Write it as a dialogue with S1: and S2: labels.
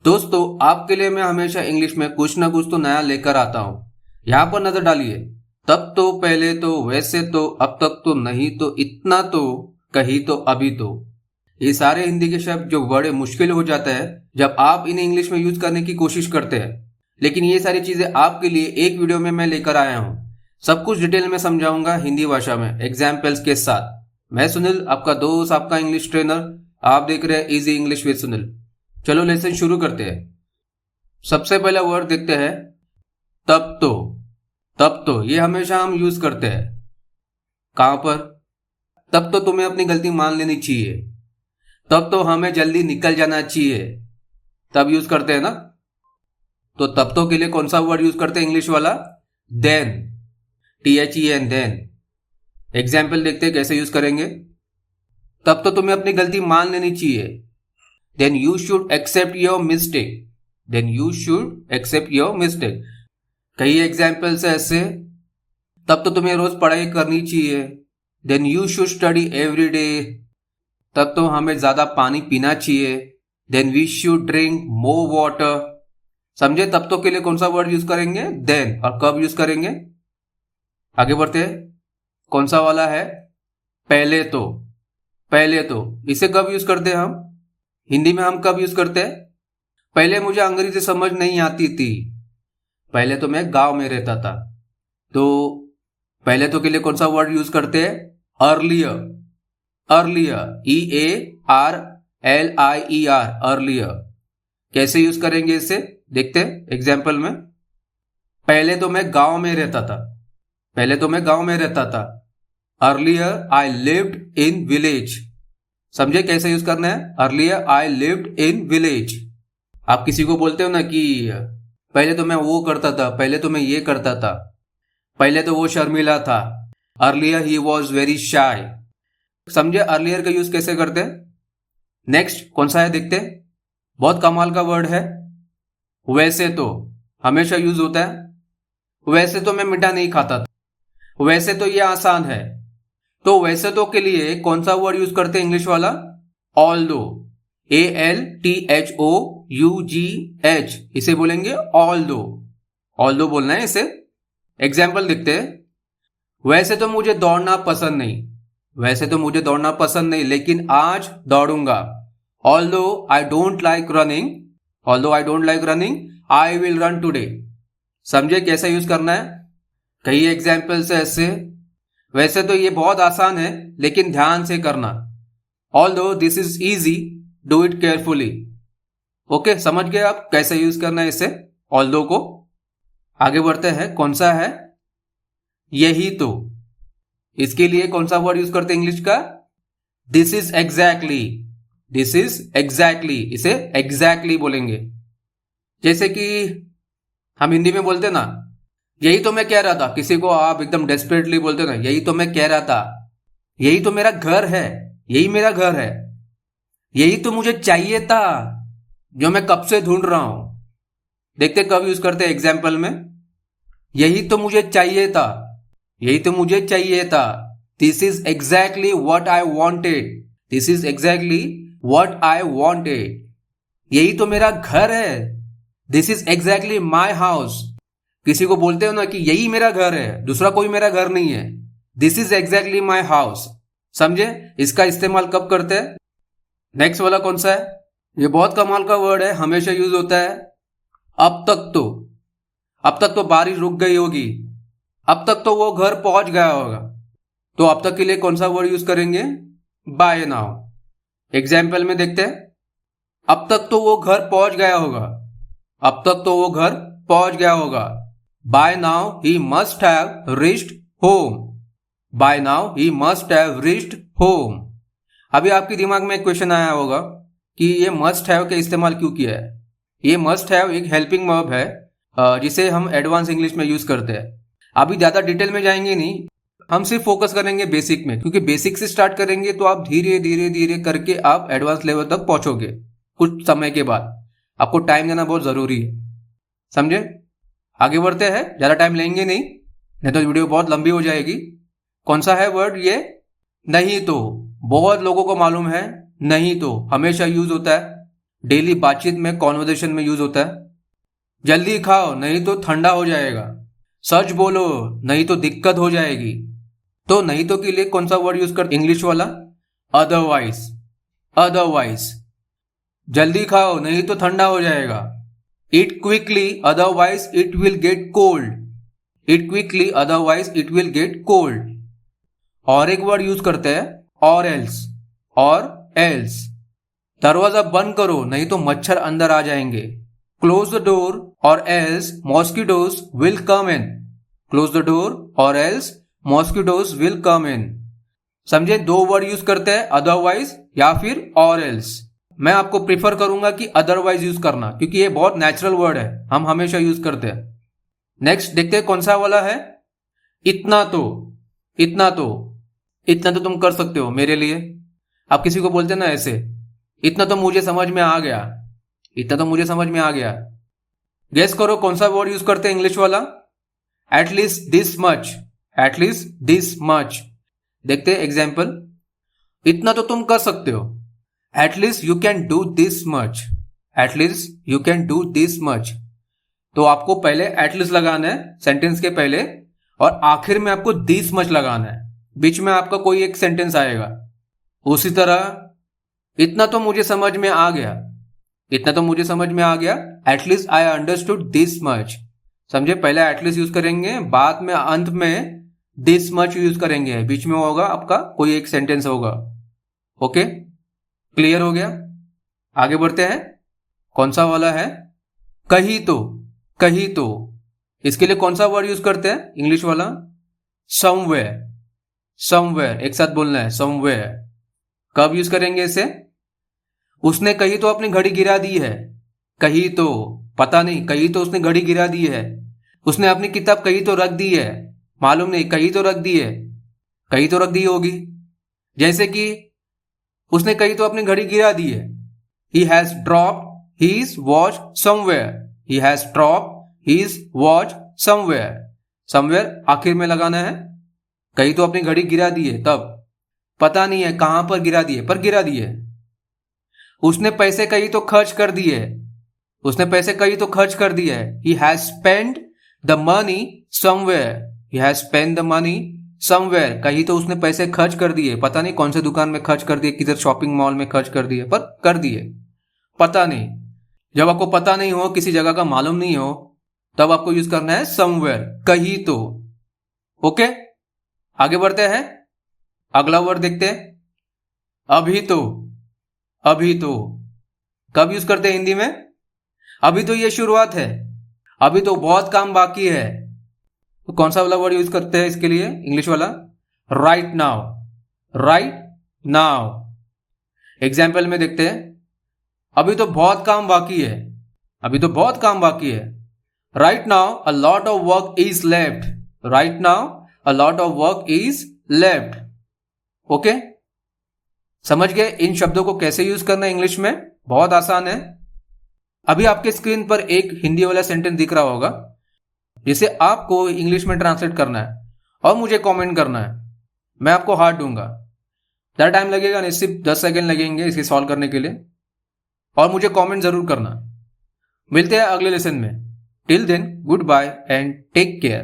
S1: दोस्तों, आपके लिए मैं हमेशा इंग्लिश में कुछ ना कुछ तो नया लेकर आता हूँ। यहाँ पर नजर डालिए। तब तो, पहले तो, वैसे तो, अब तक तो, नहीं तो, इतना तो, कहीं तो, अभी तो। ये सारे हिंदी के शब्द जो बड़े मुश्किल हो जाते हैं जब आप इन्हें इंग्लिश में यूज करने की कोशिश करते हैं। लेकिन ये सारी चीजें आपके लिए एक वीडियो में मैं लेकर आया हूँ। सब कुछ डिटेल में समझाऊंगा हिंदी भाषा में एग्जाम्पल्स के साथ। मैं सुनील, आपका दोस्त, आपका इंग्लिश ट्रेनर। आप देख रहे हैं इजी इंग्लिश विद सुनील। चलो लेसन शुरू करते हैं। सबसे पहला वर्ड देखते हैं, तब तो। तब तो ये हमेशा हम यूज करते हैं। कहां पर? तब तो तुम्हें अपनी गलती मान लेनी चाहिए। तब तो हमें जल्दी निकल जाना चाहिए। तब यूज करते हैं ना। तो तब तो के लिए कौन सा वर्ड यूज करते हैं इंग्लिश वाला? देन। THEN, then. एग्जाम्पल देखते हैं कैसे यूज करेंगे। तब तो तुम्हें अपनी गलती मान लेनी चाहिए। Then you should accept your mistake. Then you should accept your mistake. कई एग्जाम्पल्स है ऐसे। तब तो तुम्हें रोज पढ़ाई करनी चाहिए। Then you should study every day. तब तो हमें ज्यादा पानी पीना चाहिए। Then we should drink more water. समझे? तब तो के लिए कौन सा वर्ड यूज करेंगे? Then। और कब यूज करेंगे? आगे बढ़ते हैं। कौन सा वाला है? पहले तो। पहले तो इसे कब यूज करते हैं हम? हिंदी में हम कब यूज करते हैं? पहले मुझे अंग्रेजी समझ नहीं आती थी। पहले तो मैं गांव में रहता था। तो पहले तो के लिए कौन सा वर्ड यूज करते हैं? अर्लियर। Earlier, EARLIER, earlier. कैसे यूज करेंगे इसे? देखते हैं एग्जाम्पल में। पहले तो मैं गांव में रहता था। पहले तो मैं गांव में रहता था। Earlier I lived in village. समझे कैसे यूज करना है? Earlier I lived in village. आप किसी को बोलते हो ना कि पहले तो मैं वो करता था, पहले तो मैं ये करता था, पहले तो वो शर्मिला था। Earlier he was very shy. समझे अर्लियर का यूज कैसे करते हैं? नेक्स्ट कौन सा है देखते हैं। बहुत कमाल का वर्ड है, वैसे तो। हमेशा यूज होता है। वैसे तो मैं मीठा नहीं खाता था। वैसे तो ये आसान है। तो वैसे तो के लिए कौन सा वर्ड यूज करते हैं इंग्लिश वाला? ऑल्दो। ALTHOUGH, इसे बोलेंगे ऑल्दो। ऑल्दो बोलना है इसे। एग्जाम्पल देखते हैं। वैसे तो मुझे दौड़ना पसंद नहीं। वैसे तो मुझे दौड़ना पसंद नहीं, लेकिन आज दौड़ूंगा। Although I don't like running, although I don't like running, I will run today. समझे कैसा यूज करना है? कई एग्जाम्पल्स है ऐसे। वैसे तो ये बहुत आसान है, लेकिन ध्यान से करना। Although this is easy, do it carefully. Okay, समझ गए आप कैसे यूज करना है इसे, ऑल्दो को। आगे बढ़ते हैं। कौन सा है? यही तो। इसके लिए कौन सा वर्ड यूज करते हैं इंग्लिश का? This is exactly. This is exactly, इसे एग्जैक्टली बोलेंगे। जैसे कि हम हिंदी में बोलते ना, यही तो मैं कह रहा था। किसी को आप एकदम डेस्परेटली बोलते ना, यही तो मैं कह रहा था, यही तो मेरा घर है, यही मेरा घर है, यही तो मुझे चाहिए था, जो मैं कब से ढूंढ रहा हूं। देखते कब यूज करते हैं एग्जाम्पल में। यही तो मुझे चाहिए था, यही तो मुझे चाहिए था। This is exactly what I wanted. This is exactly what I wanted. यही तो मेरा घर है। This is exactly my house. किसी को बोलते हो ना कि यही मेरा घर है, दूसरा कोई मेरा घर नहीं है। This is exactly my house. समझे इसका इस्तेमाल कब करते हैं? नेक्स्ट वाला कौन सा है? ये बहुत कमाल का वर्ड है, हमेशा यूज होता है। अब तक तो। अब तक तो बारिश रुक गई होगी। अब तक तो वो घर पहुंच गया होगा। तो अब तक के लिए कौन सा वर्ड यूज करेंगे? By now. एग्जाम्पल में देखते हैं। अब तक तो वो घर पहुंच गया होगा। अब तक तो वो घर पहुंच गया होगा। By now he must have reached home. By now he must have reached home. अभी आपके दिमाग में एक क्वेश्चन आया होगा कि ये must have का इस्तेमाल क्यों किया है। ये must have एक हेल्पिंग वर्ब है, जिसे हम एडवांस इंग्लिश में यूज करते हैं। अभी ज्यादा डिटेल में जाएंगे नहीं, हम सिर्फ फोकस करेंगे बेसिक में, क्योंकि बेसिक से स्टार्ट करेंगे तो आप धीरे धीरे धीरे करके आप एडवांस लेवल तक पहुंचोगे। कुछ समय के बाद आपको टाइम देना बहुत जरूरी है। समझे? आगे बढ़ते हैं, ज्यादा टाइम लेंगे नहीं तो वीडियो बहुत लंबी हो जाएगी। कौन सा है वर्ड ये? नहीं तो। बहुत लोगों को मालूम है नहीं तो हमेशा यूज होता है। डेली बातचीत में, कॉन्वर्जेशन में यूज होता है। जल्दी खाओ नहीं तो ठंडा हो जाएगा। सच बोलो नहीं तो दिक्कत हो जाएगी। तो नहीं तो के लिए कौन सा वर्ड यूज करते इंग्लिश वाला? अदरवाइज। अदरवाइज। जल्दी खाओ नहीं तो ठंडा हो जाएगा। Eat quickly otherwise it will get cold. Eat quickly otherwise it will get cold. और एक वर्ड यूज करते हैं or else. or else. दरवाजा बंद करो नहीं तो मच्छर अंदर आ जाएंगे। Close the door or else mosquitoes will come in. Close the door or else mosquitoes will come in. समझे? दो वर्ड यूज करते हैं, otherwise या फिर or else। मैं आपको प्रिफर करूंगा कि अदरवाइज यूज करना, क्योंकि ये बहुत नेचुरल वर्ड है, हम हमेशा यूज करते हैं। नेक्स्ट देखते हैं कौन सा वाला है। इतना तो। इतना तो। इतना तो तुम कर सकते हो मेरे लिए। आप किसी को बोलते ना ऐसे, इतना तो मुझे समझ में आ गया। इतना तो मुझे समझ में आ गया। गेस करो कौन सा वर्ड यूज करते हैं इंग्लिश वाला? At least this much. At least this much. देखते हैं एग्जाम्पल। इतना तो तुम कर सकते हो। At least you can do this much. At least you can do this much. तो आपको पहले at least लगाना है सेंटेंस के पहले, और आखिर में आपको this much लगाना है। बीच में आपका कोई एक सेंटेंस आएगा। उसी तरह इतना तो मुझे समझ में आ गया। इतना तो मुझे समझ में आ गया। At least I understood this much. समझे? पहले at least यूज करेंगे, बाद में अंत में this much यूज करेंगे। बीच में होगा आपका कोई एक सेंटेंस होगा। ओके? क्लियर हो गया? आगे बढ़ते हैं। कौन सा वाला है? कहीं तो। कहीं तो। इसके लिए कौन सा वर्ड यूज करते हैं इंग्लिश वाला? समवेयर। समवेयर। एक साथ बोलना है, समवेयर। कब यूज करेंगे इसे? उसने कहीं तो अपनी घड़ी गिरा दी है। कहीं तो, पता नहीं, कहीं तो उसने घड़ी गिरा दी है। उसने अपनी किताब कहीं तो रख दी है, मालूम नहीं, कहीं तो रख दी है। कहीं तो रख दी होगी। जैसे कि उसने कहीं तो अपनी घड़ी गिरा दी है। He has dropped his watch somewhere. He has dropped his watch somewhere. Somewhere आखिर में लगाना है। कहीं तो अपनी घड़ी गिरा दी है, तब पता नहीं है कहां पर गिरा दी है, पर गिरा दी है। उसने पैसे कहीं तो खर्च कर दिए। उसने पैसे कहीं तो खर्च कर दिए। He has spent the money somewhere. He has spent the money somewhere. कहीं तो उसने पैसे खर्च कर दिए, पता नहीं कौन से दुकान में खर्च कर दिए, किधर शॉपिंग मॉल में खर्च कर दिए, पर कर दिए, पता नहीं। जब आपको पता नहीं हो, किसी जगह का मालूम नहीं हो, तब आपको यूज करना है समवेयर, कहीं तो। ओके, आगे बढ़ते हैं। अगला वर्ड देखते हैं, अभी तो। अभी तो कब यूज करते हैं हिंदी में? अभी तो ये शुरुआत है, अभी तो बहुत काम बाकी है। तो कौन सा वाला वर्ड यूज करते हैं इसके लिए इंग्लिश वाला? Right now. Right now. Example में देखते हैं, अभी तो बहुत काम बाकी है। अभी तो बहुत काम बाकी है। Right now a lot of work is left. Right now a lot of work is left. Okay, समझ गए इन शब्दों को कैसे यूज करना है इंग्लिश में? बहुत आसान है। अभी आपके स्क्रीन पर एक हिंदी वाला सेंटेंस दिख रहा होगा, जिसे आपको इंग्लिश में ट्रांसलेट करना है और मुझे कमेंट करना है। मैं आपको हार्ट दूंगा। ज़्यादा टाइम लगेगा नहीं, सिर्फ 10 सेकेंड लगेंगे इसे सॉल्व करने के लिए, और मुझे कमेंट जरूर करना। मिलते हैं अगले लेसन में। Till then, goodbye and take care.